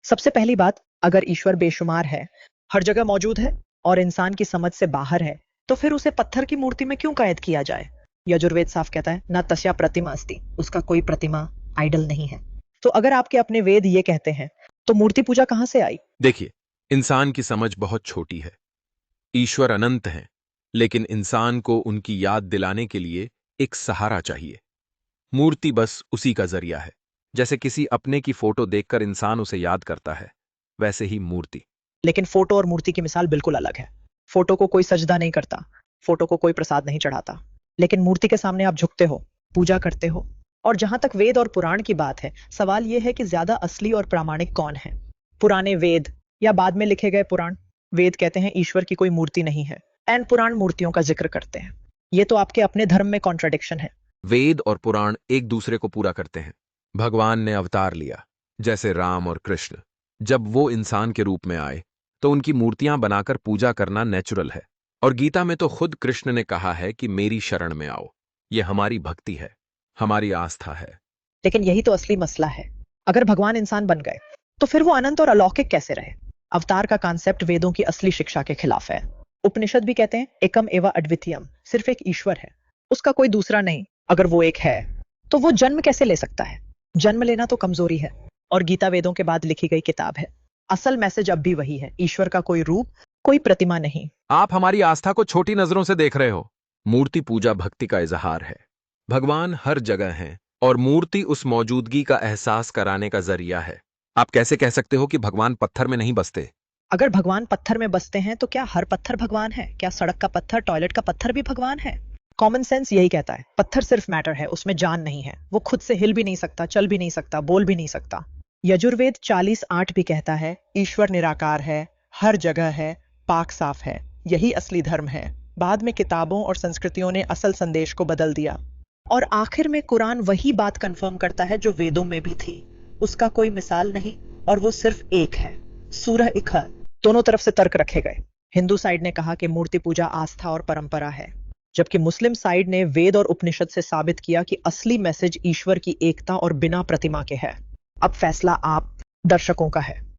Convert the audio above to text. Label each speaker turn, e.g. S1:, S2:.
S1: सबसे पहली बात, अगर ईश्वर बेशुमार है, हर जगह मौजूद है और इंसान की समझ से बाहर है, तो फिर उसे पत्थर की मूर्ति में क्यों कैद किया जाए? यजुर्वेद साफ कहता है, ना तस्या प्रतिमा अस्ति, उसका कोई प्रतिमा, आइडल नहीं है। तो अगर आपके अपने वेद ये कहते हैं, तो मूर्ति पूजा कहां से आई?
S2: देखिए, इंसान की समझ बहुत छोटी है। ईश्वर अनंत हैं, लेकिन इंसान को उनकी याद दिलाने के लिए एक सहारा चाहिए। मूर्ति बस उसी का जरिया है। जैसे किसी अपने की फोटो देखकर इंसान उसे याद करता है, वैसे ही मूर्ति।
S1: लेकिन फोटो और मूर्ति की मिसाल बिल्कुल अलग है। फोटो को कोई सजदा नहीं करता, फोटो को कोई प्रसाद नहीं चढ़ाता, लेकिन मूर्ति के सामने आप झुकते हो, पूजा करते हो। और जहां तक वेद और पुराण की बात है, सवाल यह है कि ज्यादा असली और प्रामाणिक कौन है? पुराने वेद या बाद में लिखे गए पुराण? वेद कहते हैं ईश्वर की कोई मूर्ति नहीं है, एंड पुराण मूर्तियों का जिक्र करते हैं। ये तो आपके अपने धर्म में कॉन्ट्रडिक्शन है।
S2: वेद और पुराण एक दूसरे को पूरा करते हैं। भगवान ने अवतार लिया, जैसे राम और कृष्ण। जब वो इंसान के रूप में आए, तो उनकी मूर्तियां बनाकर पूजा करना नेचुरल है। और गीता में तो खुद कृष्ण ने कहा है कि मेरी शरण में आओ। ये हमारी भक्ति है, हमारी आस्था है।
S1: लेकिन यही तो असली मसला है। अगर भगवान इंसान बन गए, तो फिर वो अनंत और अलौकिक कैसे रहे? अवतार का कॉन्सेप्ट वेदों की असली शिक्षा के खिलाफ है। उपनिषद भी कहते हैं एकम एवा अद्वितीयम, सिर्फ एक ईश्वर है, उसका कोई दूसरा नहीं। अगर वो एक है, तो वो जन्म कैसे ले सकता है? जन्म लेना तो कमजोरी है, और गीता वेदों के बाद लिखी गई किताब है। असल मैसेज अब भी वही है, ईश्वर का कोई रूप, कोई प्रतिमा नहीं।
S2: आप हमारी आस्था को छोटी नजरों से देख रहे हो। मूर्ति पूजा भक्ति का इजहार है। भगवान हर जगह हैं, और मूर्ति उस मौजूदगी का एहसास कराने का जरिया है। आप कैसे कह सकते हो कि भगवान पत्थर में नहीं बसते?
S1: अगर भगवान पत्थर में बसते हैं, तो क्या हर पत्थर भगवान है? क्या सड़क का पत्थर, टॉयलेट का पत्थर भी भगवान है? कॉमन सेंस यही कहता है, पत्थर सिर्फ मैटर है, उसमें जान नहीं है। वो खुद से हिल भी नहीं सकता, चल भी नहीं सकता, बोल भी नहीं सकता। यजुर्वेद 40:8 भी कहता है, ईश्वर निराकार है, हर जगह है, पाक साफ है। यही असली धर्म है। बाद में किताबों और संस्कृतियों ने असल संदेश को बदल दिया, और आखिर में कुरान वही बात कंफर्म करता है जो वेदों में भी थी। उसका कोई मिसाल नहीं, और वो सिर्फ एक है। सूरह इखलास। दोनों तरफ से तर्क रखे गए। हिंदू साइड ने कहा कि मूर्ति पूजा आस्था और परंपरा है, जबकि मुस्लिम साइड ने वेद और उपनिषद से साबित किया कि असली मैसेज ईश्वर की एकता और बिना प्रतिमा के है। अब फैसला आप दर्शकों का है।